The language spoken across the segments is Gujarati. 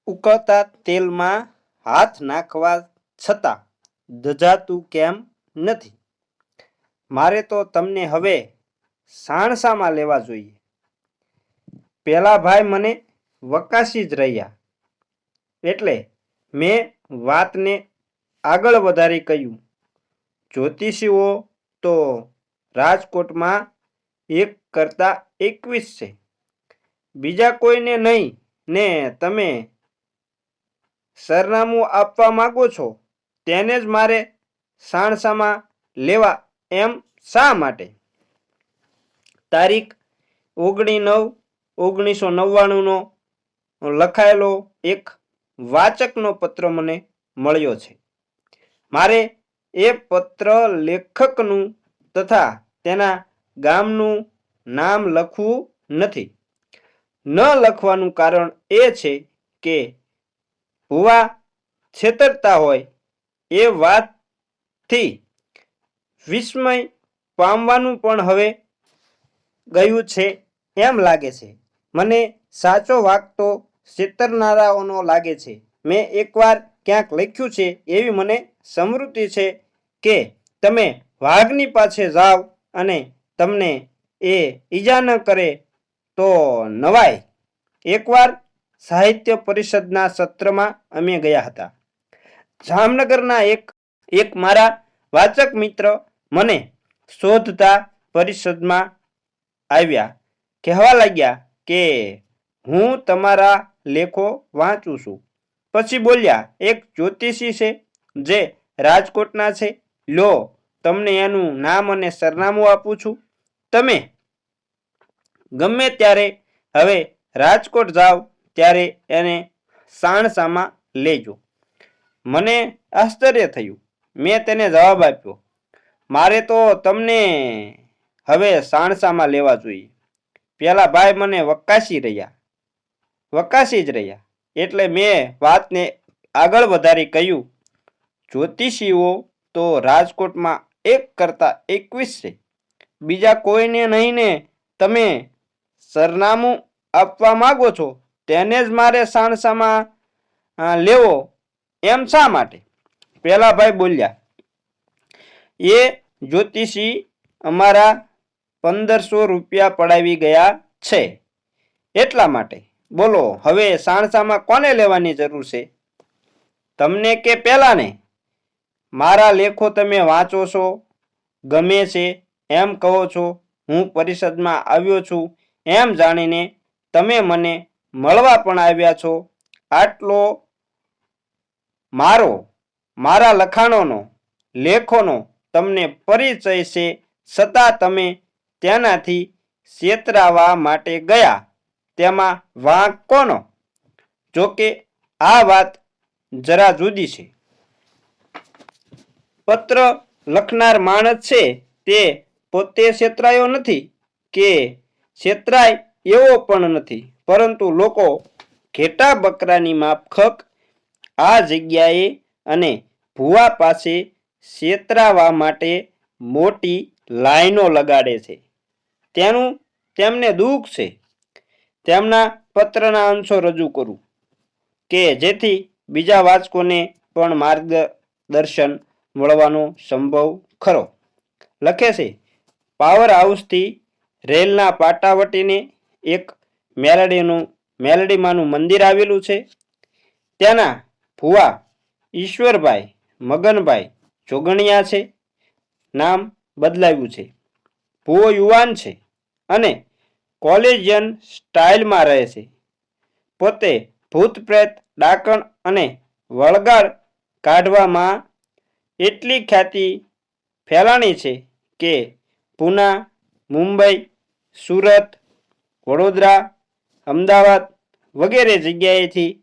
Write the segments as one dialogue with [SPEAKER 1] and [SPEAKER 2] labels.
[SPEAKER 1] ઉકળતા તેલમાં હાથ નાખવા છતાં દઝાતું કેમ નથી? મારે તો તમને હવે સાણસામાં લેવા જોઈએ. પેલા ભાઈ મને વકાશી જ રહ્યા એટલે મેં વાતને આગળ વધારી કહ્યું, જ્યોતિષીઓ તો રાજકોટમાં 1 કરતાં 21 છે. બીજા કોઈને નહીં ને તમે સરનામું આપવા માગો છો તેને જ મારે સાણસામાં લેવા એમ શા માટે? તારીખ 19/9/1999નો લખાયેલો એક વાચકનો પત્ર મને મળ્યો છે. મારે એ પત્ર લેખકનું તથા તેના ગામનું નામ લખવું નથી. ન લખવાનું કારણ એ છે કે ભુવા છેતરતા હોય એ વાતથી વિસ્મય પામવાનું પણ હવે ગયું છે એમ લાગે છે. મને સાચો વાંક તો છેતરનારાઓનો લાગે છે. મેં એકવાર ક્યાંક લખ્યું છે એવી મને સ્મૃતિ છે કે તમે વાઘની પાછે જાઓ અને તમને એ ઈજા ન કરે તો નવાય. એકવાર સાહિત્ય પરિષદના સત્રમાં અમે ગયા હતા. જામનગરના એક મારા વાચક મિત્ર મને શોધતા પરિષદમાં આવ્યા. કહેવા લાગ્યા કે હું તમારા લેખો વાંચું છું. પછી બોલ્યા, એક જ્યોતિષી છે જે રાજકોટના છે. લો, તમને એનું નામ અને સરનામું આપું છું. તમે ગમે ત્યારે હવે રાજકોટ જાઓ ત્યારે એને સાણસામાં લેજો. મને આશ્ચર્ય થયું. મેં તેને જવાબ આપ્યો, મારે તો તમને હવે સાણસામાં લેવા જોઈએ. પેલા ભાઈ મને વકાશી જ રહ્યા એટલે મેં વાતને આગળ વધારી કહ્યું, જ્યોતિષીઓ તો રાજકોટમાં 1 કરતાં 21 છે. બીજા કોઈને નહીં ને તમે સરનામું આપવા માગો છો તેને જ મારે સાણસામાં લેવો એમ શા માટે? પેલા ભાઈ બોલ્યા, એ જ્યોતિષી અમારા 1500 રૂપિયા પડાવી ગયા છે એટલા માટે. બોલો, હવે સાણસામાં કોને લેવાની જરૂર છે? તમને કે પેલાને? મારા લેખો તમે વાંચો છો, ગમે છે એમ કહો છો. હું પરિષદમાં આવ્યો છું એમ જાણીને તમે મને મળવા પણ આવ્યા છો. આટલો મારા લખાણોનો, લેખોનો તમને પરિચય છે છતાં તમે તેનાથી છેતરાવા માટે ગયા. તેમાં વાંક કોનો? જોકે આ વાત જરા જુદી છે. પત્ર લખનાર માણસ છે તે પોતે છેતરાયો નથી કે છેતરાય એવો પણ નથી, પરંતુ લોકો ઘેટા બકરાની માફક આ જગ્યાએ અને ભુવા પાસે છેતરાવા માટે મોટી લાઈનો લગાડે છે. તેનું તેમને દુઃખ છે. તેમના પત્રના અંશો રજૂ કરું કે જેથી બીજા વાચકોને પણ માર્ગદર્શન મળવાનો સંભવ ખરો. લખે છે, પાવર હાઉસથી રેલના પાટા વટીને એક મેલડીમાનું મંદિર આવેલું છે. ત્યાંના ભુવા ઈશ્વરભાઈ મગનભાઈ જોગણિયા છે. નામ બદલાવ્યું છે. ભુવો યુવાન છે અને કોલેજિયન સ્ટાઇલમાં રહે છે. પોતે ભૂત પ્રેત, ડાકણ અને વળગાડ કાઢવામાં એટલી ખ્યાતિ ફેલાણી છે કે પૂના, મુંબઈ, સુરત, વડોદરા, અમદાવાદ વગેરે જગ્યાએથી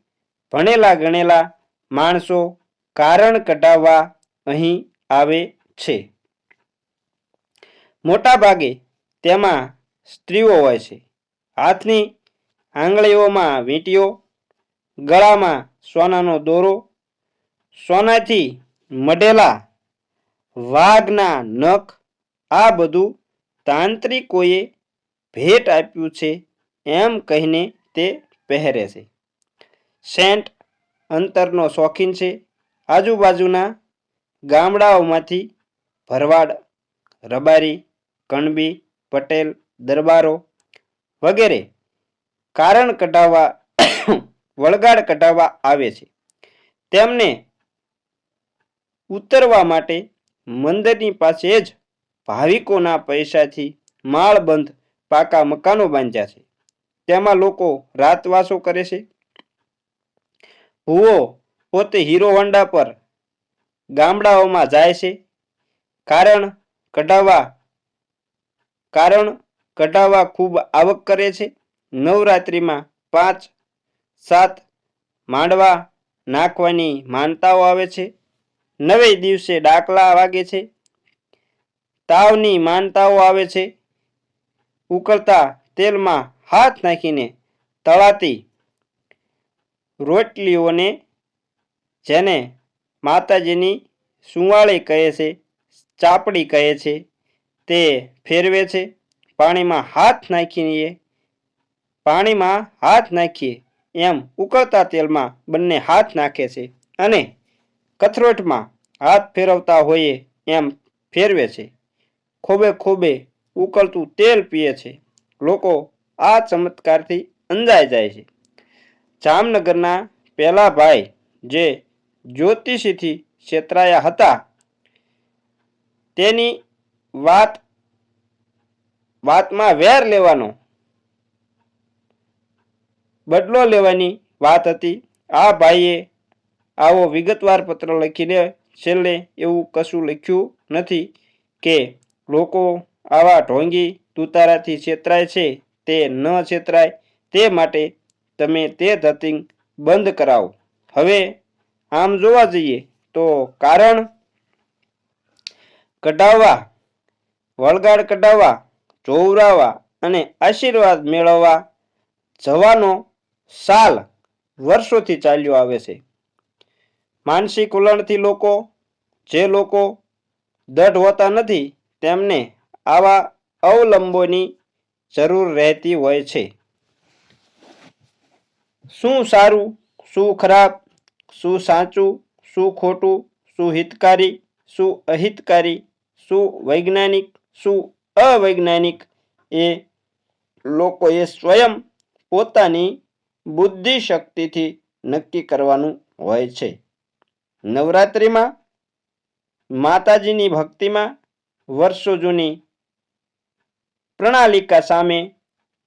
[SPEAKER 1] ભણેલા ગણેલા માણસો કારણ કઢાવવા અહીં આવે છે. મોટા ભાગે તેમાં સ્ત્રીઓ હોય છે. હાથની આંગળીઓમાં વીંટીઓ, ગળામાં સોનાનો દોરો, સોનાથી મઢેલા વાઘના નખ, આ બધું તાંત્રિકોએ ભેટ આપ્યું છે એમ કહીને તે પહેરે છે. સેન્ટ અંતરનો શોખીન છે. આજુબાજુના ગામડાઓમાંથી ભરવાડ, રબારી, કણબી, પટેલ, દરબારો વગેરે કારણ કઢાવવા વળગાડ કઢાવવા આવે છે. તેમને ઉતરવા માટે મંદિરની પાસે જ ભાવિકોના પૈસાથી માળબંધ પાકા મકાનો બાંધ્યા છે. તેમાં લોકો રાતવાસો કરે છે. ભૂવો પોતે હીરો હોન્ડા પર ગામડાઓમાં જાય છે. કારણ કઢાવવા ખૂબ આવક કરે છે. નવરાત્રિમાં 5-7 માંડવા નાખવાની માનતાઓ આવે છે. 9 દિવસે ડાકલા વાગે છે. તાવની માનતાઓ આવે છે. ઉકળતા તેલમાં હાથ નાખીને તળાતી રોટલીઓને, જેને માતાજીની સુંવાળી કહે છે, ચાપડી કહે છે, તે ફેરવે છે. પાણીમાં હાથ નાખીએ એમ ઉકળતા તેલમાં બંને હાથ નાખે છે અને કથરોટમાં હાથ ફેરવતા હોઈએ એમ ફેરવે છે. ખોબે ખોબે ઉકળતું તેલ પીએ છે. લોકો આ ચમત્કારથી અંજાઈ જાય છે. જામનગરના પેલા ભાઈ જે જ્યોતિષીથી છેતરાયા હતા, તેની વાતમાં વેર લેવાનો બદલો લેવાની વાત હતી. આ ભાઈએ આવો વિગતવાર પત્ર લખીને છેલ્લે એવું કશું લખ્યું નથી કે લોકો આવા ઢોંગી તુતારાથી છેતરાય છે, તે ન છેતરાય તે માટે તમે તે ધતિંગ બંધ કરાવો. હવે આમ જોવા જઈએ તો કારણ કઢાવવા, વળગાડ કઢાવવા, જોવરાવા અને આશીર્વાદ મેળવવા જવાનો સાલ વર્ષોથી ચાલ્યો આવે છે. માનસિક વલણથી જે લોકો દઢ હોતા નથી, તેમને આવા અવલંબોની જરૂર રહેતી હોય છે. શું સારું, શું ખરાબ, શું સાચું, શું ખોટું, શું હિતકારી, શું અહિતકારી, શું વૈજ્ઞાનિક, શું અવૈજ્ઞાનિક એ લોકોએ સ્વયં પોતાની બુદ્ધિ શક્તિથી નક્કી કરવાનું હોય છે. નવરાત્રિમાં માતાજીની ભક્તિમાં વર્ષો જૂની પ્રણાલિકા સામે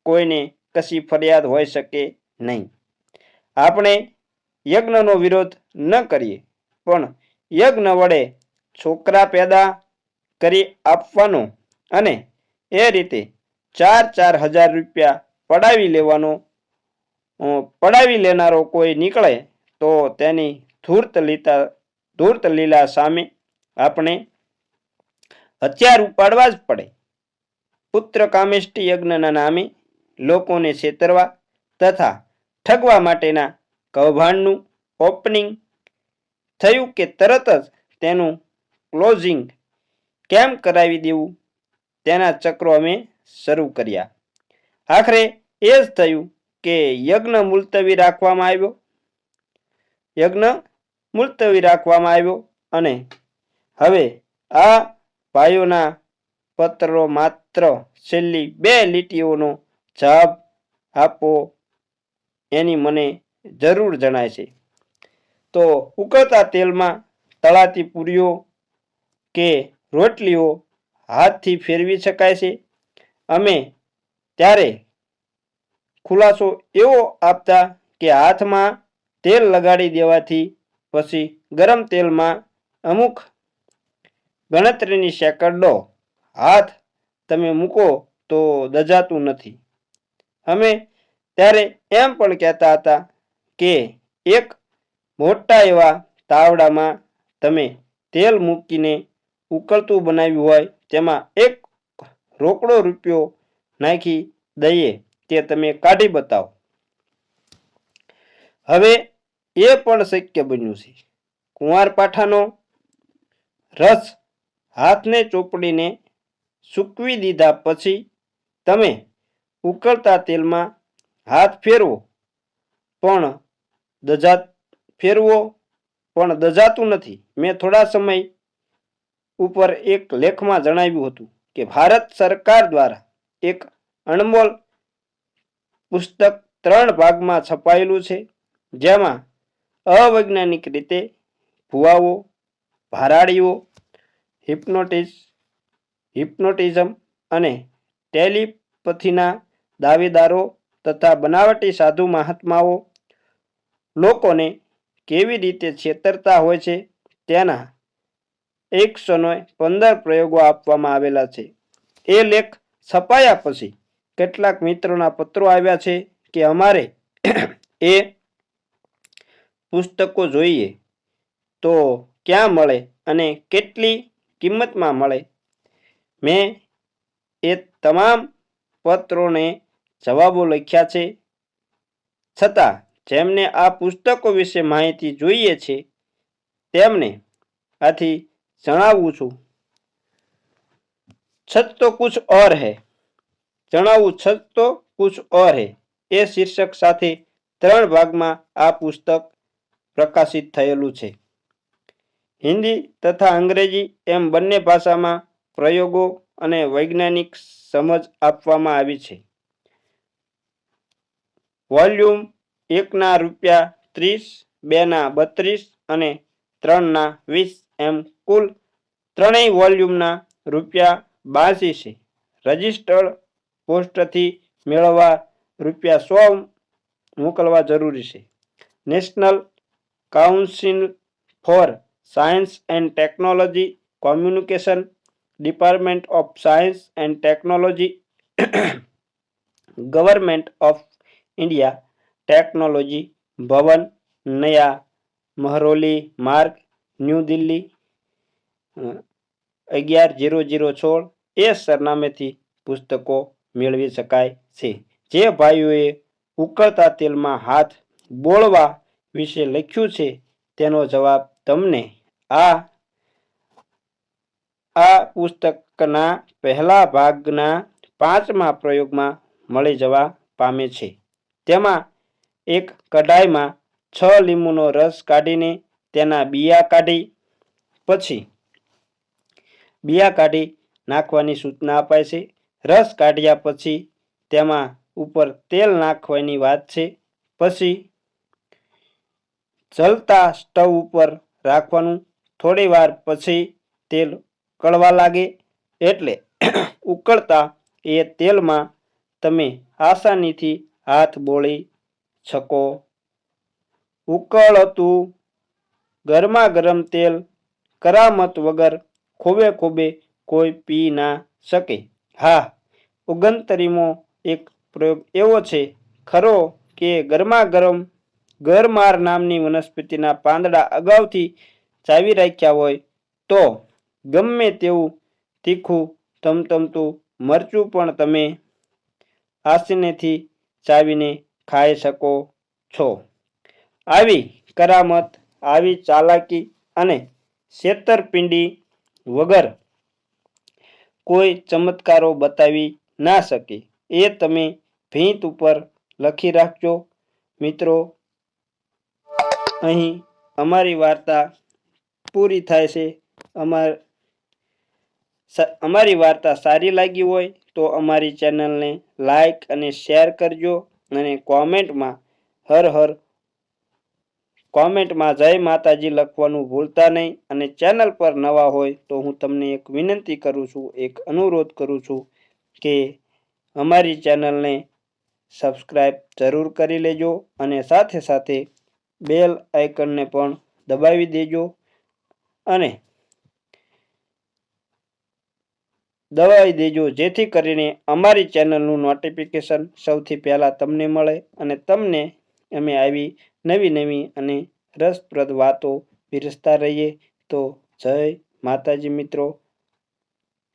[SPEAKER 1] કોઈને કશી ફરિયાદ હોઈ શકે નહીં. આપણે યજ્ઞનો વિરોધ ન કરીએ, પણ યજ્ઞ વડે છોકરા પેદા કરી આપવાનો અને એ રીતે 4-4 હજાર રૂપિયા પડાવી લેનારો કોઈ નીકળે તો તેની ધૂર્ત લીલા સામે આપણે હથિયાર ઉપાડવા જ પડે. પુત્ર કામેષ્ટિ યજ્ઞના નામે લોકોને છેતરવા તથા ઠગવા માટેના કૌભાંડનું ઓપનિંગ થયું કે તરત જ તેનું ક્લોઝિંગ કેમ કરાવી દેવું, તેના ચક્રો અમે શરૂ કર્યા. આખરે એ જ થયું કે યજ્ઞ મુલતવી રાખવામાં આવ્યો અને હવે આ ભાઈઓના પત્રો માત્ર છેલ્લી 2 લીટીઓનો જવાબ આપો એની મને જરૂર જણાય છે. તો ઉકળતા તેલમાં તળાતી પૂરીઓ કે રોટલીઓ હાથથી ફેરવી શકાય છે. અમે ત્યારે ખુલાસો એવો આપતા કે હાથમાં તેલ લગાડી દેવાથી પછી ગરમ તેલમાં અમુક ગણતરીની સેકન્ડો હાથ તમે મૂકો તો દજાતું નથી. અમે ત્યારે એમ પણ કહેતા હતા કે એક મોટા એવા તાવડામાં તમે તેલ મૂકીને ઉકળતું બનાવ્યું હોય, તેમાં 1 રોકડો રૂપિયો નાખી દઈએ તે તમે કાઢી બતાવો. હવે એ પણ શક્ય બન્યું છે. કુંવારપાઠાનો રસ હાથને ચોપડીને સૂકવી દીધા પછી તમે ઉકળતા તેલમાં હાથ ફેરવો, પણ ફેરવો પણ દજાતું નથી. મેં થોડા સમય ઉપર એક લેખમાં જણાવ્યું હતું કે ભારત સરકાર દ્વારા એક અણમોલ પુસ્તક 3 ભાગમાં છપાયેલું છે, જેમાં અવૈજ્ઞાનિક રીતે ભુવાઓ, ભરાડીઓ, હિપ્નોટિઝમ અને ટેલિપથીના દાવેદારો તથા બનાવટી સાધુ મહાત્માઓ લોકોને કેવી રીતે છેતરતા હોય છે તેના 115 પ્રયોગો આપવામાં આવેલા છે. એ લેખ છપાયા પછી કેટલાક મિત્રોના પત્રો આવ્યા છે કે અમારે એ પુસ્તકો જોઈએ તો ક્યાં મળે અને કેટલી કિંમતમાં મળે. મેં એ તમામ પત્રોને જવાબો લખ્યા છે. છતાં જેમને આ પુસ્તકો વિશે માહિતી જોઈએ છે તેમને આથી જણાવું છું. છત તો કુછ ઓર હૈ, જણાવું છત તો કુછ ઓર હૈ એ શીર્ષક સાથે 3 ભાગમાં આ પુસ્તક પ્રકાશિત થયેલું છે. હિન્દી તથા અંગ્રેજી એમ બંને ભાષામાં પ્રયોગો અને વૈજ્ઞાનિક સમજ આપવામાં આવી છે. વોલ્યુમ 1ના ₹30, 2ના ₹32 અને 3ના ₹20 એમ કુલ ત્રણેય વોલ્યુમના ₹82 છે. રજિસ્ટર્ડ પોસ્ટથી મેળવવા ₹100 મોકલવા જરૂરી છે. National council for science and technology communication, department of science and technology, government of India, technology Bhavan, Naya Mehrauli માર્ગ, ન્યૂ દિલ્હી 110016 એ સરનામેથી પુસ્તકો મેળવી શકાય છે. જે ભાઈઓએ ઉકળતા તેલમાં હાથ બોળવા વિશે લખ્યું છે તેનો જવાબ તમને આ પુસ્તકના પહેલા ભાગના 5મા પ્રયોગમાં મળી જવા પામે છે. તેમાં એક કઢાઈમાં 6 લીંબુનો રસ કાઢીને તેના બિયા કાઢી નાખવાની સૂચના અપાય છે. રસ કાઢ્યા પછી તેમાં ઉપર તેલ નાખવાની વાત છે. પછી જલતા સ્ટવ ઉપર રાખવાનું. થોડી વાર પછી તેલ ઉકળવા લાગે એટલે ઉકળતા એ તેલમાં તમે આસાનીથી હાથ બોળી શકો. ઉકળતું ગરમા ગરમ તેલ કરામત વગર ખોબે કોઈ પી ના શકે. હા, 69મો એક પ્રયોગ એવો છે ખરો કે ગરમાર નામની વનસ્પતિના પાંદડા અગાઉથી ચાવી રાખ્યા હોય તો ગમે તેવું તીખું તમતમતું મરચું પણ તમે આસીનેથી ચાવીને ખાઈ શકો છો. આવી કરામત, આવી ચાલાકી અને છેતરપિંડી વગર કોઈ ચમત્કારો બતાવી ના શકે એ તમે ભીંત ઉપર લખી રાખજો. મિત્રો, અહીં અમારી વાર્તા પૂરી થાય છે. અમારી વાર્તા સારી લાગી હોય તો અમારી ચેનલને લાઈક અને શેર કરજો અને કોમેન્ટમાં જય માતાજી લખવાનું ભૂલતા નહીં. અને ચેનલ પર નવા હોય તો હું તમને એક વિનંતી કરું છું, એક અનુરોધ કરું છું કે અમારી ચેનલને સબસ્ક્રાઈબ જરૂર કરી લેજો અને સાથે સાથે બેલ આઇકનને પણ દબાવી દેજો જેથી કરીને અમારી ચેનલનું નોટિફિકેશન સૌથી પહેલાં તમને મળે અને તમને અમે આવી નવી અને રસપ્રદ વાતો પીરસતા રહીએ. તો જય માતાજી મિત્રો.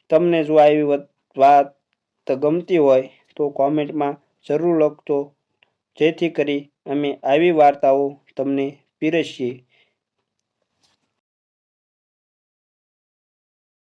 [SPEAKER 1] તમને જો આવી વાત ગમતી હોય તો કોમેન્ટમાં જરૂર લખજો જેથી કરી અમે આવી વાર્તાઓ તમને પીરસીએ.